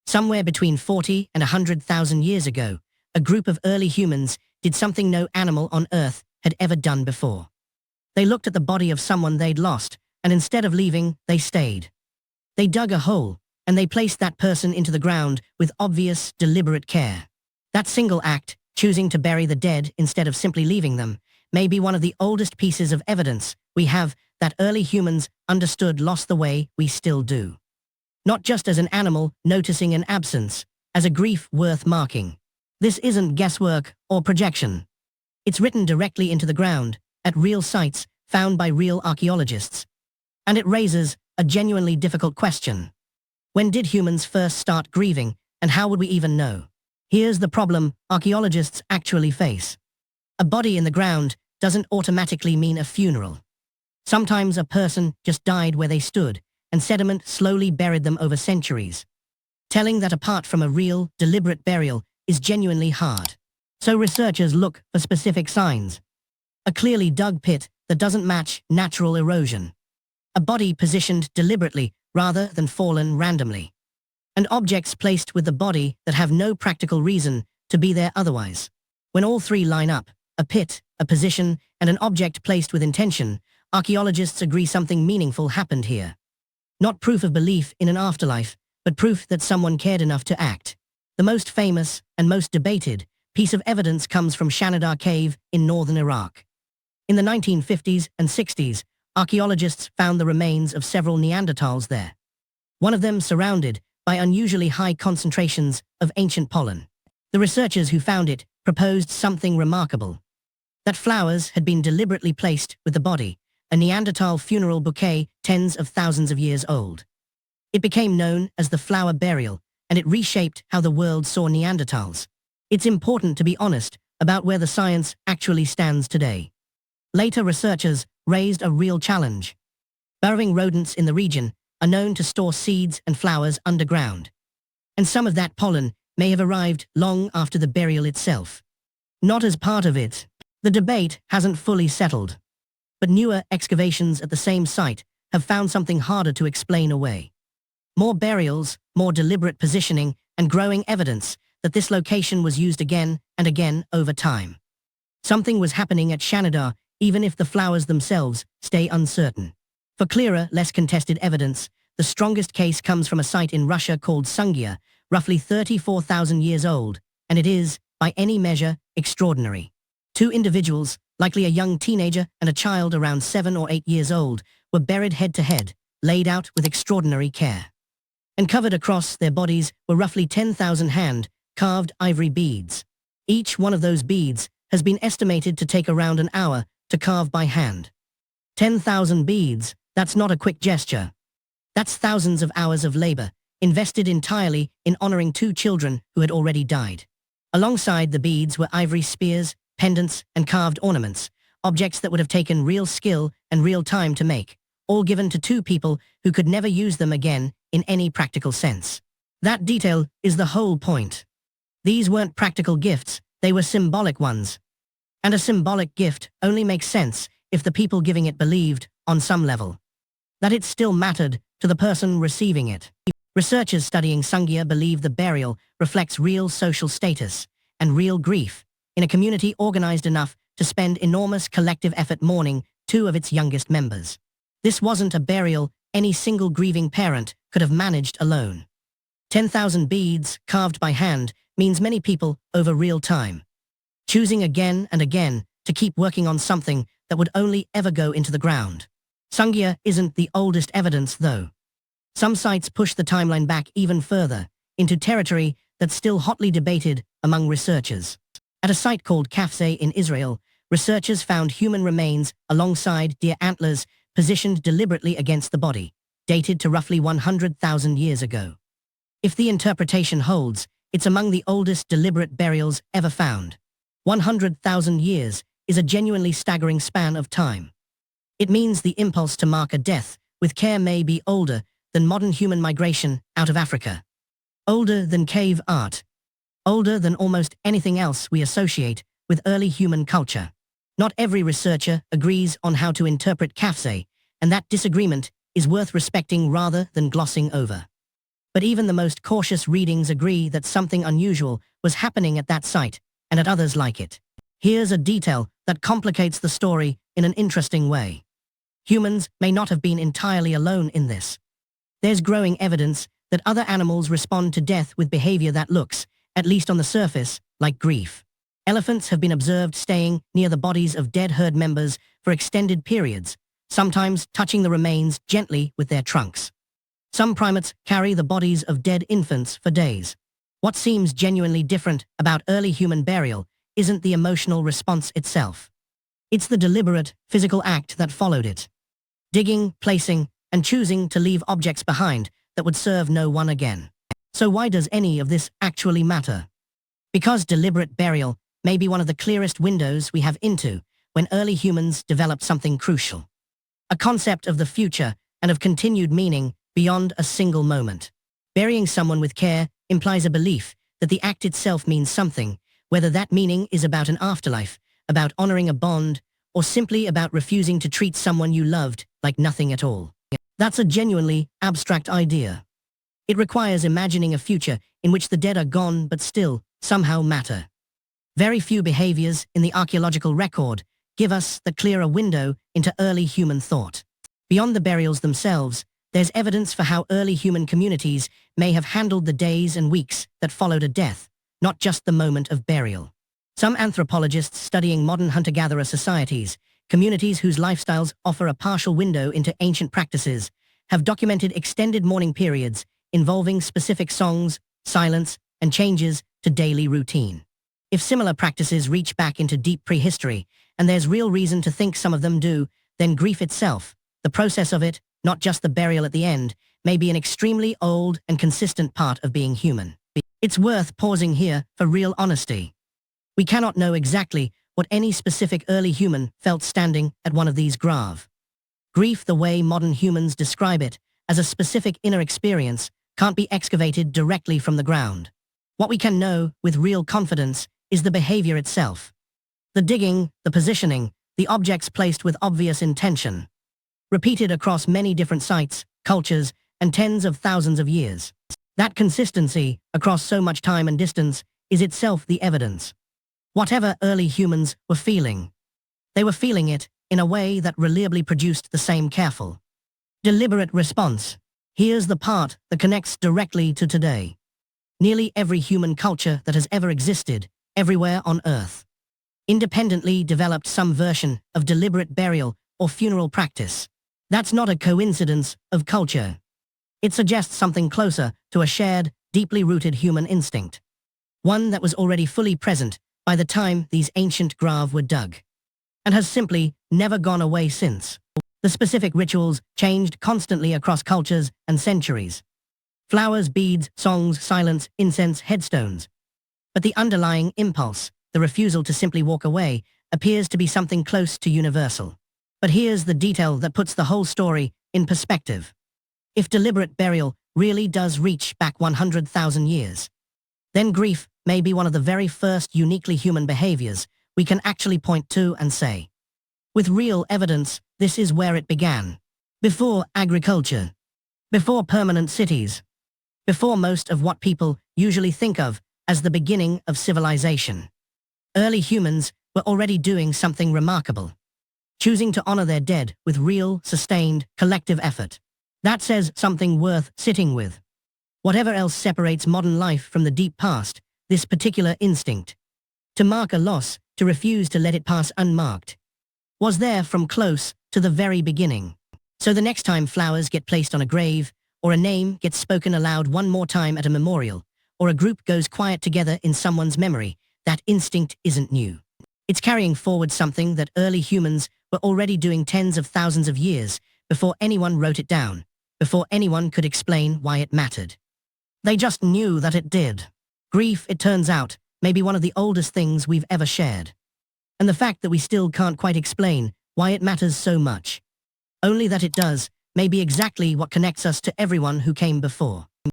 Somewhere between 40 and 100,000 years ago, a group of early humans did something no animal on Earth had ever done before. They looked at the body of someone they'd lost, and instead of leaving, they stayed. They dug a hole, and they placed that person into the ground with obvious, deliberate care. That single act, choosing to bury the dead instead of simply leaving them, may be one of the oldest pieces of evidence we have that early humans understood loss the way we still do. Not just as an animal noticing an absence, as a grief worth marking. This isn't guesswork or projection. It's written directly into the ground, at real sites found by real archaeologists. And it raises a genuinely difficult question. When did humans first start grieving, and how would we even know? Here's the problem archaeologists actually face. A body in the ground doesn't automatically mean a funeral. Sometimes a person just died where they stood, and sediment slowly buried them over centuries. Telling that apart from a real, deliberate burial is genuinely hard. So researchers look for specific signs. A clearly dug pit that doesn't match natural erosion. A body positioned deliberately rather than fallen randomly. And objects placed with the body that have no practical reason to be there otherwise. When all three line up, a pit, a position, and an object placed with intention, archaeologists agree something meaningful happened here. Not proof of belief in an afterlife, but proof that someone cared enough to act. The most famous and most debated piece of evidence comes from Shanidar Cave in northern Iraq. In the 1950s and 60s, archaeologists found the remains of several Neanderthals there. One of them surrounded by unusually high concentrations of ancient pollen. The researchers who found it proposed something remarkable. That flowers had been deliberately placed with the body, a Neanderthal funeral bouquet tens of thousands of years old. It became known as the flower burial, and it reshaped how the world saw Neanderthals. It's important to be honest about where the science actually stands today. Later researchers raised a real challenge. Burrowing rodents in the region are known to store seeds and flowers underground. And some of that pollen may have arrived long after the burial itself. Not as part of it. The debate hasn't fully settled. But newer excavations at the same site have found something harder to explain away. More burials, more deliberate positioning, and growing evidence that this location was used again and again over time. Something was happening at Shanidar, even if the flowers themselves stay uncertain. For clearer, less contested evidence, the strongest case comes from a site in Russia called Sungir, roughly 34,000 years old, and it is, by any measure, extraordinary. Two individuals, likely a young teenager and a child around 7 or 8 years old, were buried head to head, laid out with extraordinary care. And covered across their bodies were roughly 10,000 hand-carved ivory beads. Each one of those beads has been estimated to take around an hour to carve by hand. 10,000 beads, that's not a quick gesture. That's thousands of hours of labor, invested entirely in honoring two children who had already died. Alongside the beads were ivory spears, pendants, and carved ornaments, objects that would have taken real skill and real time to make, all given to two people who could never use them again in any practical sense. That detail is the whole point. These weren't practical gifts, they were symbolic ones. And a symbolic gift only makes sense if the people giving it believed, on some level, that it still mattered to the person receiving it. Researchers studying Sungir believe the burial reflects real social status and real grief in a community organized enough to spend enormous collective effort mourning two of its youngest members. This wasn't a burial any single grieving parent could have managed alone. 10,000 beads carved by hand means many people over real time, choosing again and again to keep working on something that would only ever go into the ground. Sungir isn't the oldest evidence, though. Some sites push the timeline back even further, into territory that's still hotly debated among researchers. At a site called Qafzeh in Israel, researchers found human remains alongside deer antlers positioned deliberately against the body, dated to roughly 100,000 years ago. If the interpretation holds, it's among the oldest deliberate burials ever found. 100,000 years is a genuinely staggering span of time. It means the impulse to mark a death with care may be older than modern human migration out of Africa. Older than cave art. Older than almost anything else we associate with early human culture. Not every researcher agrees on how to interpret Qafzeh, and that disagreement is worth respecting rather than glossing over. But even the most cautious readings agree that something unusual was happening at that site, and at others like it. Here's a detail that complicates the story in an interesting way. Humans may not have been entirely alone in this. There's growing evidence that other animals respond to death with behavior that looks, at least on the surface, like grief. Elephants have been observed staying near the bodies of dead herd members for extended periods, sometimes touching the remains gently with their trunks. Some primates carry the bodies of dead infants for days. What seems genuinely different about early human burial isn't the emotional response itself. It's the deliberate, physical act that followed it. Digging, placing, and choosing to leave objects behind that would serve no one again. So why does any of this actually matter? Because deliberate burial may be one of the clearest windows we have into when early humans developed something crucial. A concept of the future and of continued meaning beyond a single moment. Burying someone with care implies a belief that the act itself means something, whether that meaning is about an afterlife, about honoring a bond, or simply about refusing to treat someone you loved like nothing at all. That's a genuinely abstract idea. It requires imagining a future in which the dead are gone but still somehow matter. Very few behaviors in the archaeological record give us the clearer window into early human thought. Beyond the burials themselves, there's evidence for how early human communities may have handled the days and weeks that followed a death, not just the moment of burial. Some anthropologists studying modern hunter-gatherer societies, communities whose lifestyles offer a partial window into ancient practices, have documented extended mourning periods involving specific songs, silence, and changes to daily routine. If similar practices reach back into deep prehistory, and there's real reason to think some of them do, then grief itself, the process of it, not just the burial at the end, may be an extremely old and consistent part of being human. It's worth pausing here for real honesty. We cannot know exactly what any specific early human felt standing at one of these graves. Grief, the way modern humans describe it, as a specific inner experience, can't be excavated directly from the ground. What we can know with real confidence is the behavior itself. The digging, the positioning, the objects placed with obvious intention. Repeated across many different sites, cultures, and tens of thousands of years. That consistency, across so much time and distance, is itself the evidence. Whatever early humans were feeling, they were feeling it in a way that reliably produced the same careful, deliberate response. Here's the part that connects directly to today. Nearly every human culture that has ever existed, everywhere on Earth, independently developed some version of deliberate burial or funeral practice. That's not a coincidence of culture. It suggests something closer to a shared, deeply rooted human instinct. One that was already fully present by the time these ancient graves were dug, and has simply never gone away since. The specific rituals changed constantly across cultures and centuries. Flowers, beads, songs, silence, incense, headstones. But the underlying impulse, the refusal to simply walk away, appears to be something close to universal. But here's the detail that puts the whole story in perspective. If deliberate burial really does reach back 100,000 years, then grief may be one of the very first uniquely human behaviors we can actually point to and say, with real evidence, this is where it began. Before agriculture, before permanent cities, before most of what people usually think of as the beginning of civilization. Early humans were already doing something remarkable, choosing to honor their dead with real, sustained, collective effort. That says something worth sitting with. Whatever else separates modern life from the deep past, this particular instinct, to mark a loss, to refuse to let it pass unmarked, was there from close to the very beginning. So the next time flowers get placed on a grave, or a name gets spoken aloud one more time at a memorial, or a group goes quiet together in someone's memory, that instinct isn't new. It's carrying forward something that early humans were already doing tens of thousands of years before anyone wrote it down, before anyone could explain why it mattered. They just knew that it did. Grief, it turns out, may be one of the oldest things we've ever shared. And the fact that we still can't quite explain why it matters so much, only that it does, may be exactly what connects us to everyone who came before.